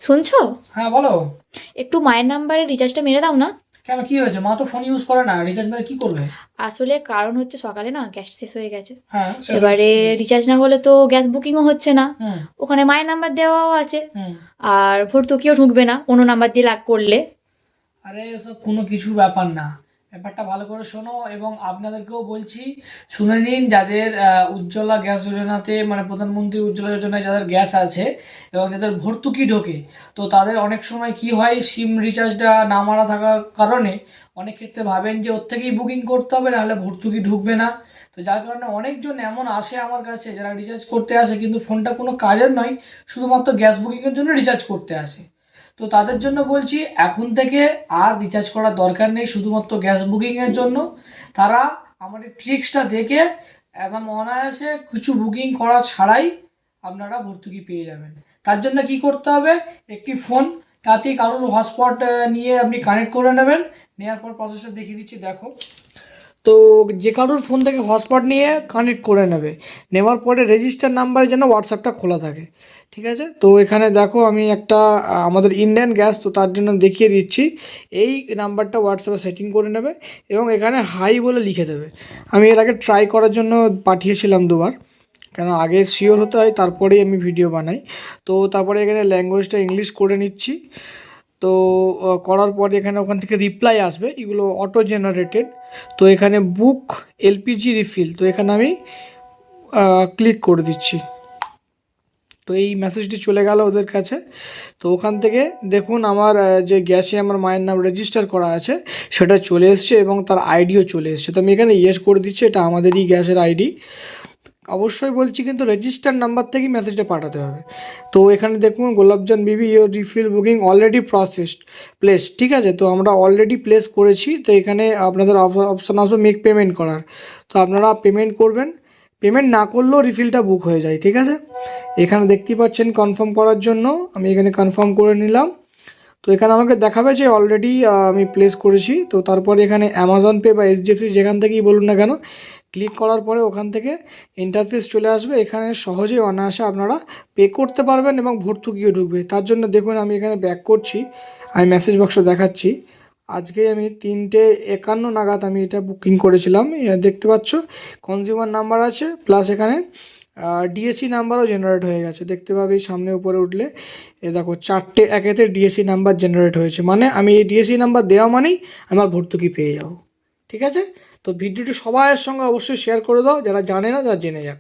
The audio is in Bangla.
শুনছো? হ্যাঁ বলো। একটু মায়ের নাম্বারে রিচার্জটা মেরে দাও না। কেন, কি হয়েছে? মা তো ফোন ইউজ করে না, রিচার্জ মেরে কি করবে? আসলে কারণ হচ্ছে সকালে না গ্যাস শেষ হয়ে গেছে। হ্যাঁ, শেষ হয়েছে, এবারে ঠিক আছে। রিচার্জ না হলে তো গ্যাস বুকিংও হচ্ছে না। হুম। ওখানে মায়ের নাম্বার দেওয়াও আছে। হুম। আর ভর্তুকিও ঢুকবে না অন্য নাম্বার দিয়ে লাগ করলে। আরে এসব কোনো কিছু ব্যাপার না। ব্যাপারটা ভালো করে শোনো, এবং আপনাদেরকেও বলছি শুনে নিন। যাদের উজ্জ্বলা গ্যাস যোজনাতে, মানে প্রধানমন্ত্রী উজ্জ্বলা যোজনায় যাদের গ্যাস আছে এবং যাদের ভর্তুকি ঢোকে, তো তাদের অনেক সময় কি হয়, সিম রিচার্জটা না মারা থাকার কারণে অনেক ক্ষেত্রে ভাবেন যে ওর থেকেই বুকিং করতে হবে, নাহলে ভর্তুকি ঢুকবে না। তো যার কারণে অনেকজন এমন আসে আমার কাছে যারা রিচার্জ করতে আসে, কিন্তু ফোনটা কোনো কাজের নয়, শুধুমাত্র গ্যাস বুকিংয়ের জন্য রিচার্জ করতে আসে। তো তাদের জন্য বলছি, এখন থেকে আর রিচার্জ করার দরকার নেই শুধুমাত্র গ্যাস বুকিংয়ের জন্য। তারা আমাদের ট্রিক্সটা দেখে একদম অনায়াসে কিছু বুকিং করা ছাড়াই আপনারা ভর্তুকি পেয়ে যাবেন। তার জন্য কি করতে হবে, একটি ফোন, তাতে কারোর হটস্পট নিয়ে আপনি কানেক্ট করে নেবেন। নেওয়ার পর প্রসেসটা দেখিয়ে দিচ্ছি, দেখো। তো যে কারোর ফোন থেকে হটস্পট নিয়ে কানেক্ট করে নেবে। নেওয়ার পরে রেজিস্টার নাম্বারে যেন হোয়াটসঅ্যাপটা খোলা থাকে। ঠিক আছে, তো এখানে দেখো আমি একটা আমাদের ইন্ডিয়ান গ্যাস, তো তার জন্য দেখিয়ে দিচ্ছি। এই নাম্বারটা হোয়াটসঅ্যাপে সেটিং করে নেবে এবং এখানে হাই বলে লিখে দেবে। আমি এর আগে ট্রাই করার জন্য পাঠিয়েছিলাম দুবার, কেন আগে শিওর হতে হয় তারপরেই আমি ভিডিও বানাই। তো তারপরে এখানে ল্যাঙ্গুয়েজটা ইংলিশ করে নিচ্ছি। তো করার পরে এখানে ওখান থেকে রিপ্লাই আসবে, এগুলো অটো জেনারেটেড। তো এখানে বুক এলপিজি রিফিল, তো এখানে আমি ক্লিক করে দিচ্ছি। তো এই মেসেজটি চলে গেল ওদের কাছে। তো ওখান থেকে দেখুন আমার যে গ্যাসে আমার মায়ের নাম রেজিস্টার করা আছে সেটা চলে এসছে এবং তার আইডিও চলে এসছে। তো আমি এখানে ইয়েস করে দিচ্ছি, এটা আমাদেরই গ্যাসের আইডি। অবশ্যই বলছি কিন্তু রেজিস্টার নাম্বার থেকেই মেসেজটা পাঠাতে হবে। তো এখানে দেখুন গোলাপজান বিবি your refill booking already processed place, ঠিক আছে। তো আমরা অলরেডি প্লেস করেছি। তো এখানে আপনাদের অপশান আসবে মেক পেমেন্ট করার। তো আপনারা পেমেন্ট করবেন। পেমেন্ট না করলেও রিফিলটা বুক হয়ে যায়, ঠিক আছে। এখানে দেখতেই পাচ্ছেন কনফার্ম করার জন্য আমি এখানে কনফার্ম করে নিলাম। তো এখানে আমাকে দেখাবে যে অলরেডি আমি প্লেস করেছি। তো তারপরে এখানে অ্যামাজন পে বা এইচডিএফসি যেখান থেকেই বলুন না কেন, ক্লিক করার পরে ওখান থেকে ইন্টারফেস চলে আসবে। এখানে সহজেই অনায়াসে আপনারা পে করতে পারবেন এবং ভর্তুকিও ঢুকবে। তার জন্য দেখুন আমি এখানে ব্যাক করছি, আমি মেসেজ বক্সে দেখাচ্ছি। আজকে আমি 3:51 নাগাদ আমি এটা বুকিং করেছিলাম। দেখতে পাচ্ছ কনজিউমার নাম্বার আছে, প্লাস এখানে ডিএসসি নাম্বারও জেনারেট হয়ে গেছে, দেখতে পাবে সামনে উপরে উঠলে। দেখো 4টে একেতে ডিএসসি নাম্বার জেনারেট হয়েছে, মানে আমি এই ডিএসসি নাম্বার দেওয়া মানেই আমার ভর্তুকি পেয়ে যাবো। ঠিক আছে, তো ভিডিওটি সবার সঙ্গে অবশ্যই শেয়ার করে দাও, যারা জানে না তারা জেনে যাক।